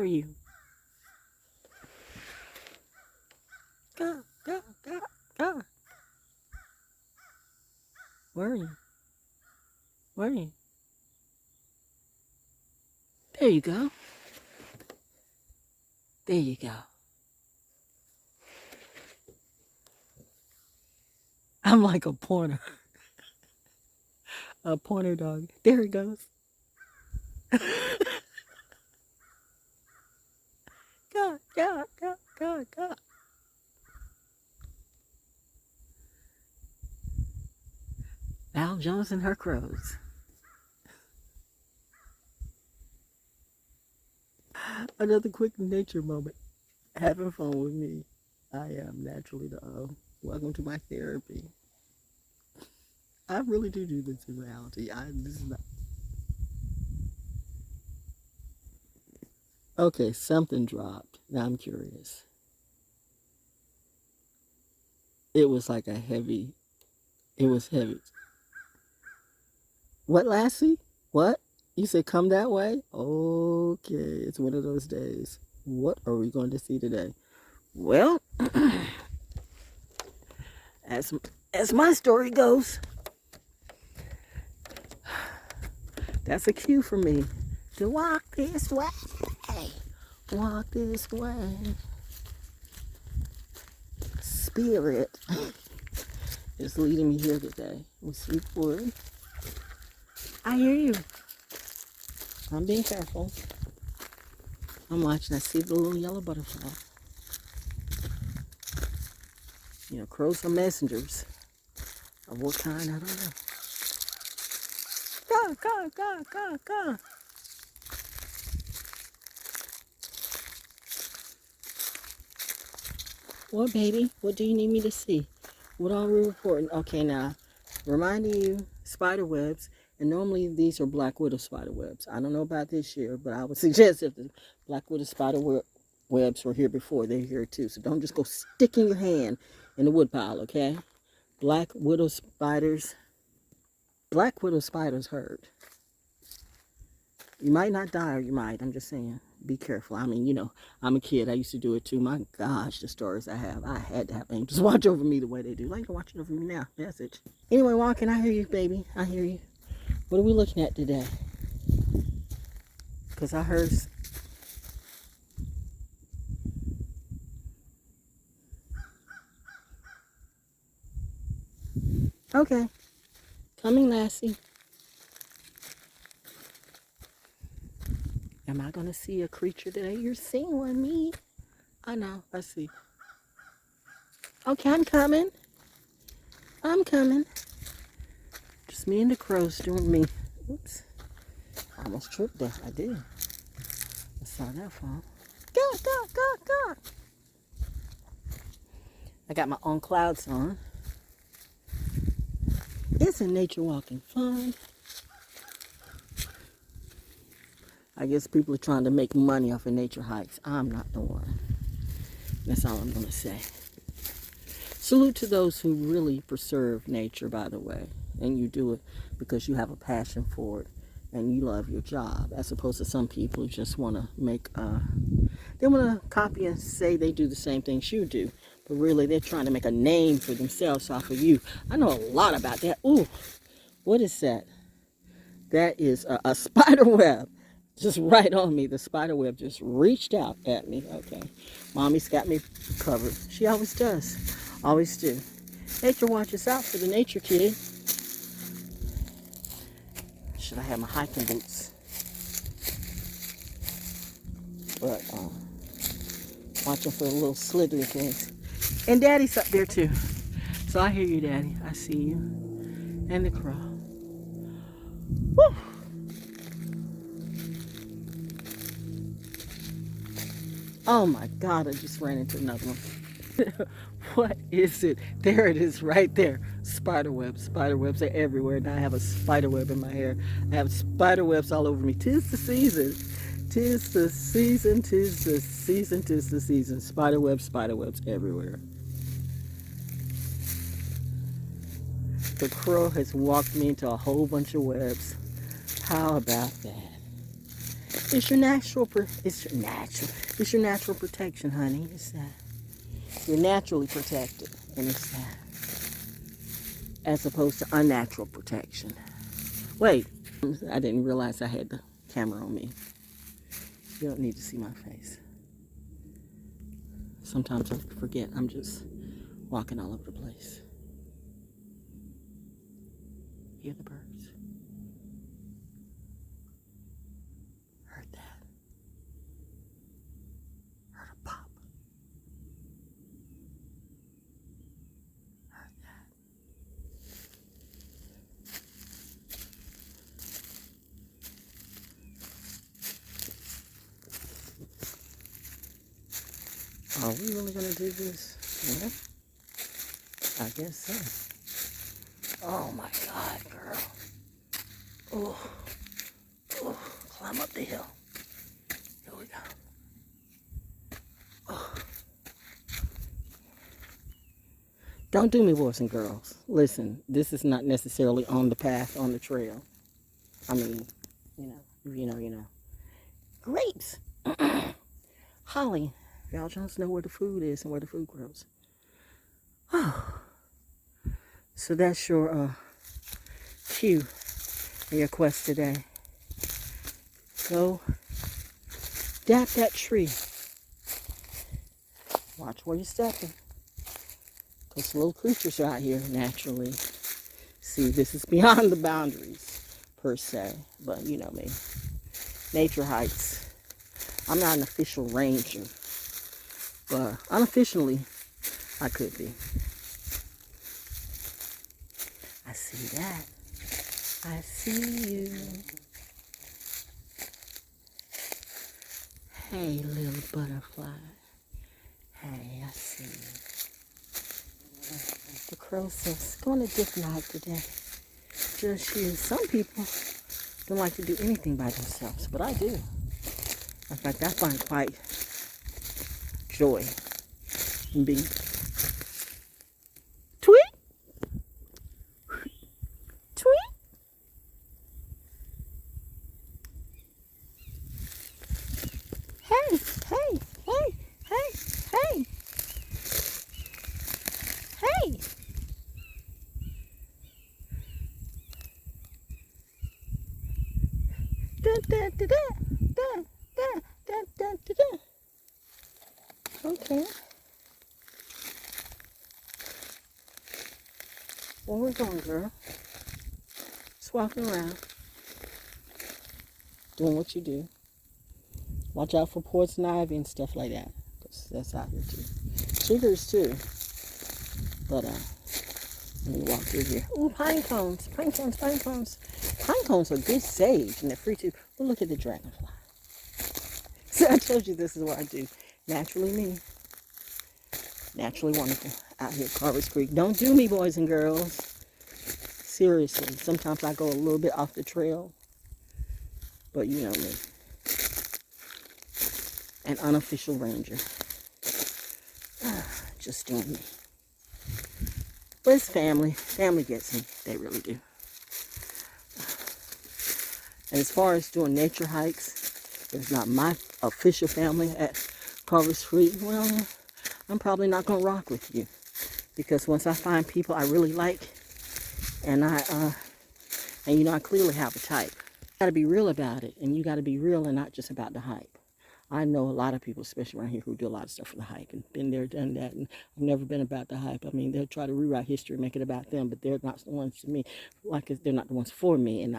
you? Go, go, go, go. Where are you? Where are you? There you go. There you go. I'm like a pointer. A pointer dog. There he goes. Go, go, go, go, go. ValJones and her crows. Another quick nature moment. Having fun with me. I am naturally the O. Welcome to my therapy. I really do this in reality. This is not. Okay, something dropped. Now I'm curious. It was like a heavy. It was heavy. What, Lassie? What? You said come that way? Okay, it's one of those days. What are we going to see today? Well, as my story goes, that's a cue for me to walk this way. Walk this way. Spirit is leading me here today. We see forward. I hear you. I'm being careful. I'm watching. I see the little yellow butterfly. You know, crows are messengers. Of what kind, I don't know. Go, go, go, go, go. What, baby? What do you need me to see? What are we reporting? Okay, now, reminding you, spider webs. And normally these are black widow spider webs. I don't know about this year, but I would suggest if the black widow spider webs were here before, they're here too. So don't just go sticking your hand in the wood pile, okay? Black widow spiders hurt. You might not die, or you might. I'm just saying, be careful. I mean, you know, I'm a kid. I used to do it too. My gosh, the stories I have. I had to have angels watch over me the way they do. Like they're watching over me now. Message. Anyway, walking. I hear you, baby. I hear you. What are we looking at today? Because I heard... Okay. Coming, Lassie. Am I going to see a creature today? You're seeing one, me. I know. I see. Okay, I'm coming. I'm coming. Just me and the crows doing me. Oops. I almost tripped there. I did. I saw that fall. Go, go, go, go. I got my own clouds on. Isn't nature walking fun? I guess people are trying to make money off of nature hikes. I'm not the one. That's all I'm going to say. Salute to those who really preserve nature, by the way. And you do it because you have a passion for it and you love your job, as opposed to some people who just want to make, they want to copy and say they do the same things you do. But really, they're trying to make a name for themselves off of you. I know a lot about that. Ooh, what is that? That is a spider web. Just right on me. The spider web just reached out at me. Okay. Mommy's got me covered. She always does. Always do. Nature watches out for the nature kitty. Should I have my hiking boots? But, watching for the little slithery things. And Daddy's up there too. So I hear you, Daddy. I see you. And the crow. Woo! Oh my God, I just ran into another one. What is it? There it is right there. Spider webs. Spider webs are everywhere. Now I have a spider web in my hair. I have spider webs all over me. 'Tis the season. 'Tis the season. 'Tis the season. 'Tis the season. Spider webs everywhere. The crow has walked me into a whole bunch of webs. How about that? It's your natural, it's your natural protection, honey. It's that. You're naturally protected, and it's that. As opposed to unnatural protection. Wait, I didn't realize I had the camera on me. You don't need to see my face. Sometimes I forget I'm just walking all over the place. Hear the birds? Heard that? Heard a pop? Heard that? Are we really gonna do this? Yeah, I guess so. Oh my God, girl. Oh, climb up the hill. Here we go. Oh. Don't do me, boys and girls. Listen, this is not necessarily on the path, on the trail. I mean, you know. Grapes. Holly. ValJones know where the food is and where the food grows. Oh. So that's your cue in your quest today. Go dap that tree. Watch where you're stepping. Because little creatures are out here naturally. See, this is beyond the boundaries, per se. But you know me. Nature hikes. I'm not an official ranger. But unofficially, I could be. I see that. I see you. Hey, little butterfly. Hey, I see you. The crow says, go on a different hike today. Just you. Some people don't like to do anything by themselves, but I do. In fact, I find quite joy in being tweet. Hey. Okay. Where we going, girl? Just walking around. Doing what you do. Watch out for poison ivy and stuff like that. Because that's out here too. Sugars too. But let me walk through here. Ooh, pine cones. Pine cones. Pine cones are good sage and they're free too. Oh, look at the dragonfly. So I told you this is what I do. Naturally me. Naturally wonderful. Out here at Carver's Creek. Don't do me, boys and girls. Seriously. Sometimes I go a little bit off the trail. But you know me. An unofficial ranger. Just doing me. But it's family. Family gets me. They really do. And as far as doing nature hikes, it's not my official family at Carver's Creek. Well, I'm probably not going to rock with you. Because once I find people I really like, and I clearly have a type. You got to be real about it. And you got to be real and not just about the hype. I know a lot of people, especially around here, who do a lot of stuff for the hype and been there, done that, and I've never been about the hype. I mean, they'll try to rewrite history and make it about them, but they're not the ones to me, like they're not the ones for me. And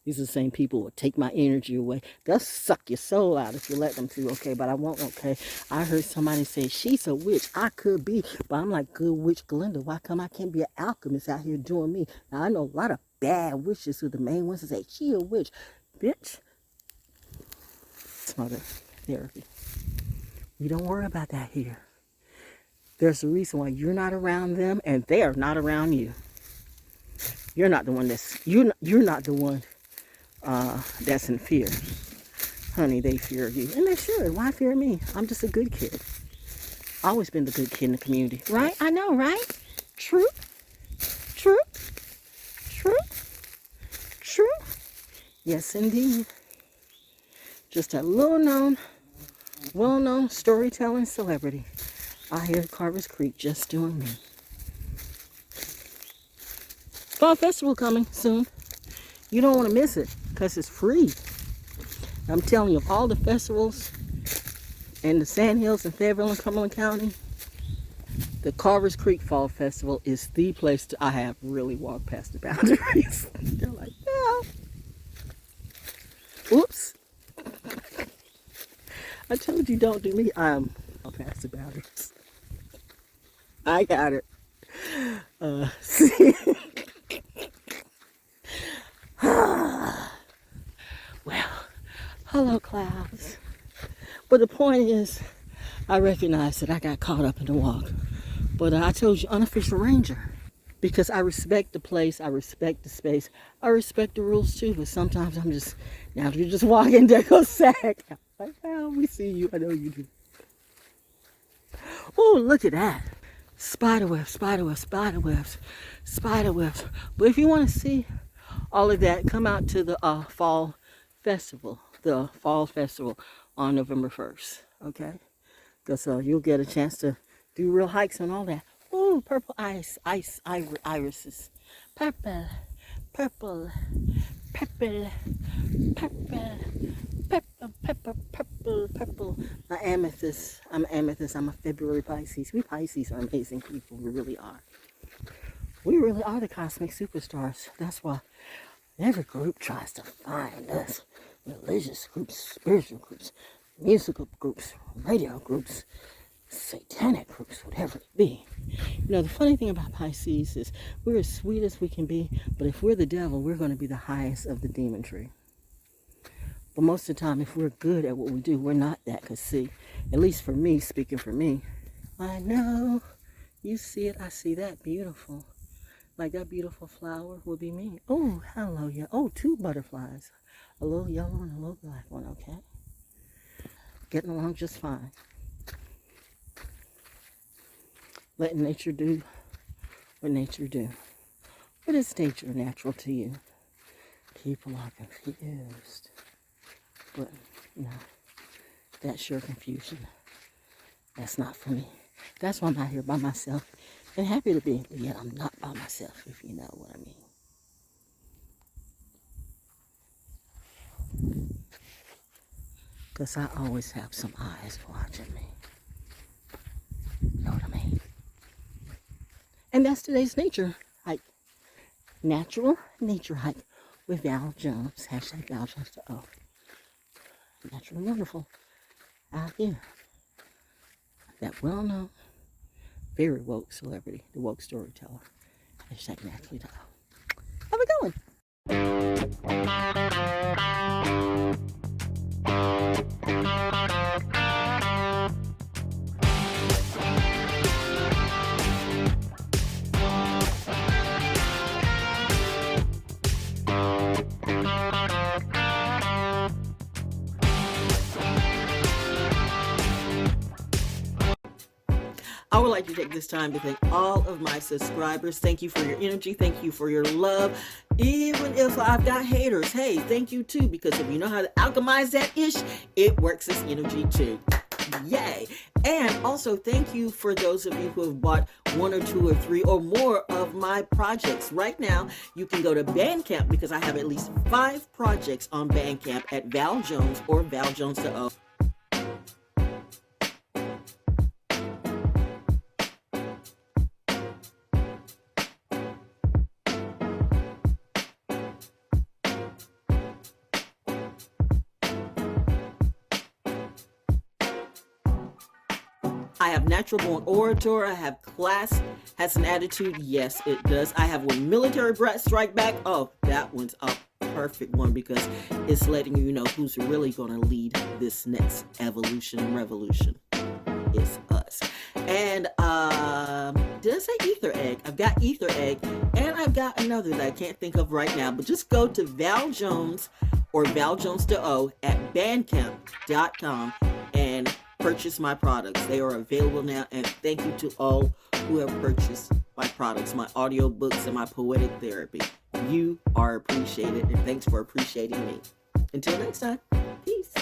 these are the same people who will take my energy away. They'll suck your soul out if you let them to, okay, but I won't, okay. I heard somebody say, she's a witch. I could be, but I'm like, good witch Glenda. Why come I can't be an alchemist out here doing me? Now, I know a lot of bad witches who are the main ones that say, she a witch. Bitch. It's mother. Therapy. We don't worry about that here. There's a reason why you're not around them and they are not around you. You're not the one that's in fear. Honey, they fear you. And they should. Why fear me? I'm just a good kid. Always been the good kid in the community. Right? I know, right? True. Yes, indeed. Just a little known, well-known storytelling celebrity out here at Carver's Creek just doing me. Fall Festival coming soon. You don't want to miss it because it's free. I'm telling you, of all the festivals in the Sandhills and Fayetteville and Cumberland County, the Carver's Creek Fall Festival is the place I have really walked past the boundaries. They're like, yeah. Oops. I told you don't do me. I'm past the boundaries. I got it. See. Well, hello clouds. But the point is, I recognize that I got caught up in the walk. But I told you, unofficial ranger. Because I respect the place, I respect the space, I respect the rules too. But sometimes I'm just, now if you're just walking, there goes Sack. Like, well, we see you, I know you do. Oh, look at that. Spiderwebs, spiderwebs, spiderwebs, spiderwebs. But if you want to see all of that, come out to the Fall Festival, on November 1st, okay? Because you'll get a chance to do real hikes and all that. Ooh, purple irises. Purple, purple, purple, purple, purple, purple, purple, purple. I'm amethyst. I'm a February Pisces. We Pisces are amazing people. We really are. We really are the cosmic superstars. That's why every group tries to find us. Religious groups, spiritual groups, musical groups, radio groups, satanic groups, whatever it be. You know, the funny thing about Pisces is we're as sweet as we can be, but if we're the devil, we're going to be the highest of the demon tree. But most of the time, if we're good at what we do, we're not that. Because see, at least for me, speaking for me, I know you see it, I see that. Beautiful. Like that beautiful flower will be me. Oh, hello, yeah. Oh, 2 butterflies. A little yellow and a little black one, okay? Getting along just fine. Letting nature do what nature do. What is nature natural to you? People are confused. But, no, that's your confusion. That's not for me. That's why I'm out here by myself and happy to be, but yet I'm not by myself, if you know what I mean. Because I always have some eyes watching me. Know what I mean? And that's today's nature hike. Natural nature hike with Val Jones. Hashtag ValJonesDaO. Natural and wonderful out here. That well-known, very woke celebrity, the woke storyteller. Hashtag naturally.DAO. Have a good one. I would like to take this time to thank all of my subscribers. Thank you for your energy. Thank you for your love. Even if I've got haters, hey, thank you too, because if you know how to alchemize that ish, it works as energy too. Yay. And also thank you for those of you who have bought 1 or 2 or 3 or more of my projects. Right now, you can go to BANDCAMP because I have at least 5 projects on BANDCAMP at ValJones or ValJonesDaO. I have natural born orator. I have class has an attitude. Yes, it does. I have when military brat strike back. Oh, that one's a perfect one because it's letting you know who's really going to lead this next evolution and revolution. It's us. And did I say ether egg? I've got ether egg, and I've got another that I can't think of right now. But just go to Val Jones or ValJonesDaO at BANDCAMP.com and purchase my products. They are available now, and thank you to all who have purchased my products, my audiobooks, and my poetic therapy. You are appreciated, and thanks for appreciating me. Until next time, peace.